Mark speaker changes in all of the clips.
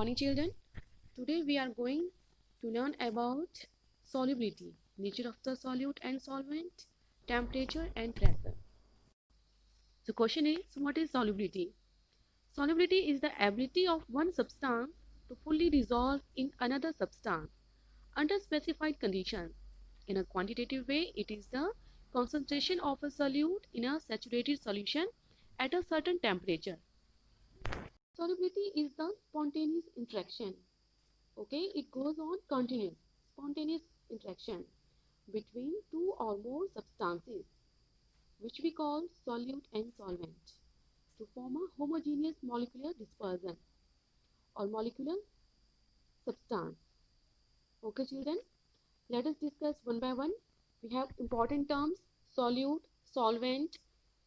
Speaker 1: morning, children. Today we are going to learn about solubility, nature of the solute and solvent, temperature and pressure. The question is, what is solubility? Solubility is the ability of one substance to fully dissolve in another substance under specified conditions. In a quantitative way, it is the concentration of a solute in a saturated solution at a certain temperature. Solubility is the spontaneous interaction. Okay, it goes on continuous, spontaneous interaction between two or more substances, which we call solute and solvent, to form a homogeneous molecular dispersion or molecular substance. Okay, children, let us discuss one by one. We have important terms: solute, solvent,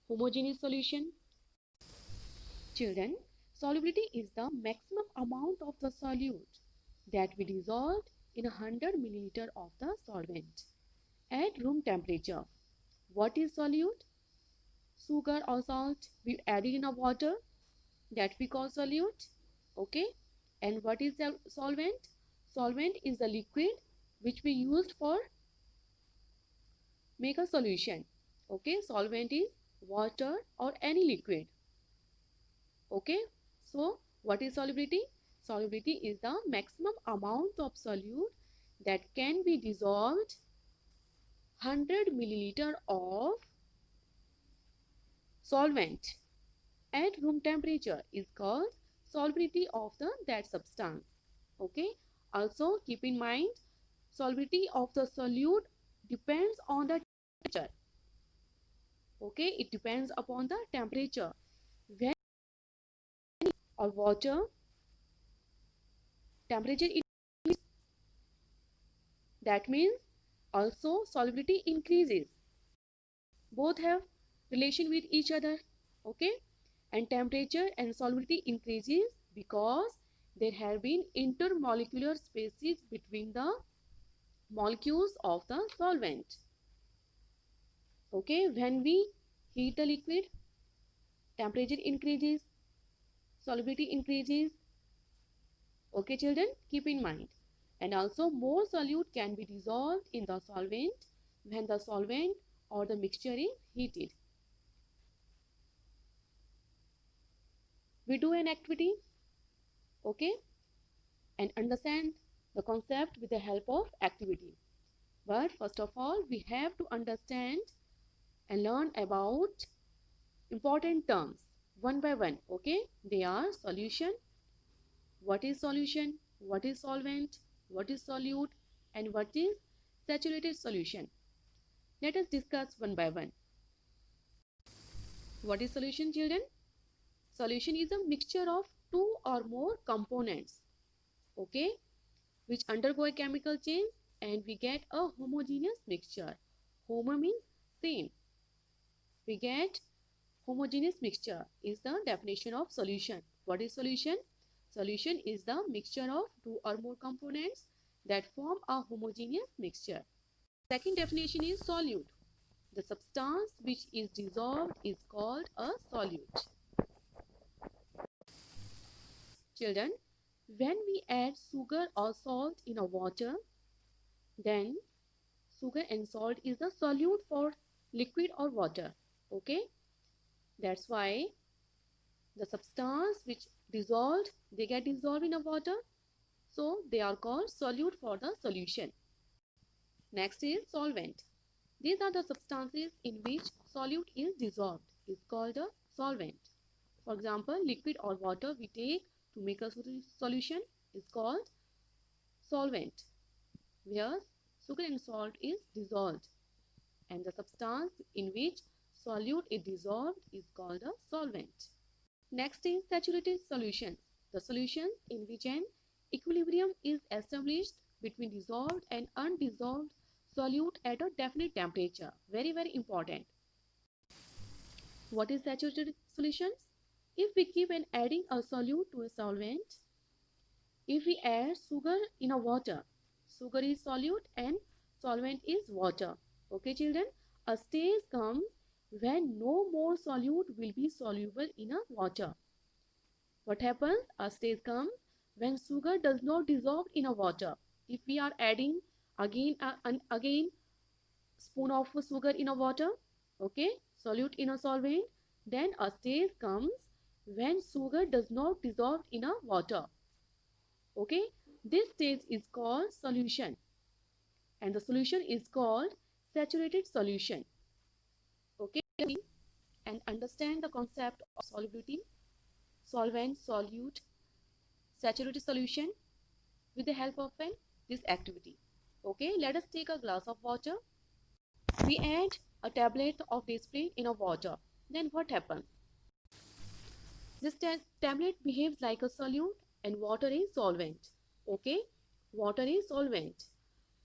Speaker 1: homogeneous solution. Children, solubility is the maximum amount of the solute that we dissolved in 100 milliliter of the solvent at room temperature. What is solute? Sugar or salt we added in a water, that we call solute. Okay, and what is the solvent? Solvent is the liquid which we used for make a solution. Okay, solvent is water or any liquid. Okay, so what is solubility? Solubility is the maximum amount of solute that can be dissolved 100 milliliter of solvent at room temperature is called solubility of that substance. Okay, also keep in mind, solubility of the solute depends on the temperature. Okay, it depends upon the temperature. When or water temperature increases, that means also solubility increases. Both have relation with each other. Okay, and temperature and solubility increases because there have been intermolecular spaces between the molecules of the solvent. Okay, when we heat the liquid, temperature increases, solubility increases. Okay, children, keep in mind. And also more solute can be dissolved in the solvent when the solvent or the mixture is heated. We do an activity, okay, and understand the concept with the help of activity. But first of all, we have to understand and learn about important terms one by one. Okay, they are solution. What is solution? What is solvent? What is solute? And what is saturated solution? Let us discuss one by one. What is solution, children? Solution is a mixture of two or more components, okay, which undergo a chemical change and we get a homogeneous mixture. Homo means same. We get homogeneous mixture is the definition of solution. What is solution? Solution is the mixture of two or more components that form a homogeneous mixture. Second definition is solute. The substance which is dissolved is called a solute. Children, when we add sugar or salt in a water, then sugar and salt is the solute for liquid or water. Okay, that's why the substance which dissolved, they get dissolved in a water, so they are called solute for the solution. Next is solvent. These are the substances in which solute is dissolved, is called a solvent. For example, liquid or water we take to make a solution is called solvent, where sugar and salt is dissolved, and the substance in which solute is dissolved is called a solvent. Next is saturated solutions. The solutions in which an equilibrium is established between dissolved and undissolved solute at a definite temperature. Very, very important. What is saturated solutions? If we keep on adding a solute to a solvent, if we add sugar in a water, sugar is solute and solvent is water. Okay, children, a stage comes when no more solute will be soluble in a water. What happens? A stage comes when sugar does not dissolve in a water. If we are adding again and again spoon of sugar in a water, okay, solute in a solvent, then a stage comes when sugar does not dissolve in a water. Okay, this stage is called solution, and the solution is called saturated solution. Okay, and understand the concept of solubility, solvent, solute, saturated solution with the help of this activity. Okay, let us take a glass of water. We add a tablet of display in a water. Then what happens? This tablet behaves like a solute and water is solvent. Okay, water is solvent.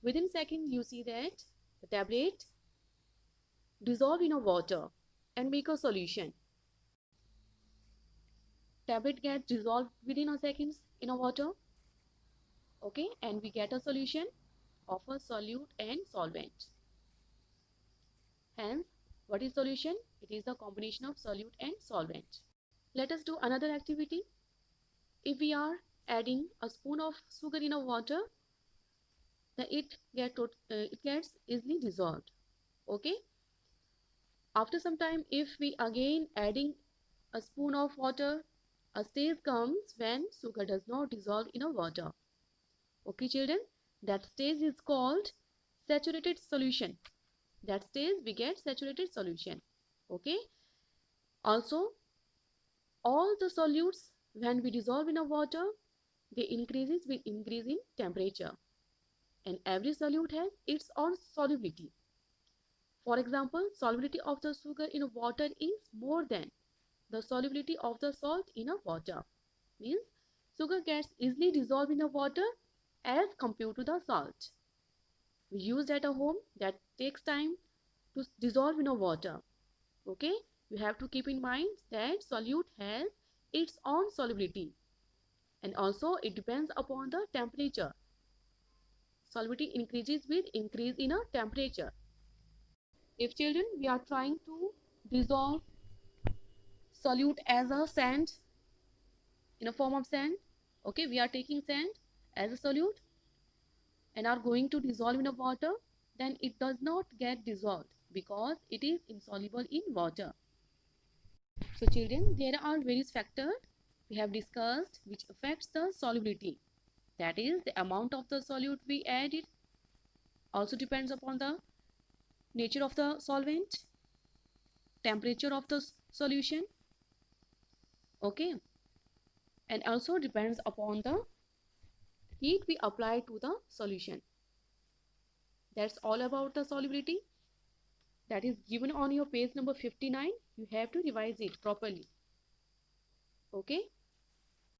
Speaker 1: Within seconds, you see that the tablet dissolve in a water and make a solution. Tablet gets dissolved within a seconds in a water. Okay, and we get a solution of a solute and solvent. Hence, what is solution? It is a combination of solute and solvent. Let us do another activity. If we are adding a spoon of sugar in a water, then it gets easily dissolved. Okay. After some time, if we again adding a spoon of water, a stage comes when sugar does not dissolve in a water. Okay, children, that stage is called saturated solution. That stage we get saturated solution. Okay. Also, all the solutes when we dissolve in a water, they increases with increase in temperature, and every solute has its own solubility. For example, solubility of the sugar in water is more than the solubility of the salt in a water. Means sugar gets easily dissolved in the water as compared to the salt. We use at a home that takes time to dissolve in a water. Okay, you have to keep in mind that solute has its own solubility, and also it depends upon the temperature. Solubility increases with increase in a temperature. If children, we are trying to dissolve solute as a sand, in a form of sand, okay, we are taking sand as a solute and are going to dissolve in a water, then it does not get dissolved because it is insoluble in water. So children, there are various factors we have discussed which affects the solubility. That is, the amount of the solute we add, it also depends upon the nature of the solvent, temperature of the solution, okay, and also depends upon the heat we apply to the solution. That's all about the solubility. That is given on your page number 59. You have to revise it properly. Okay.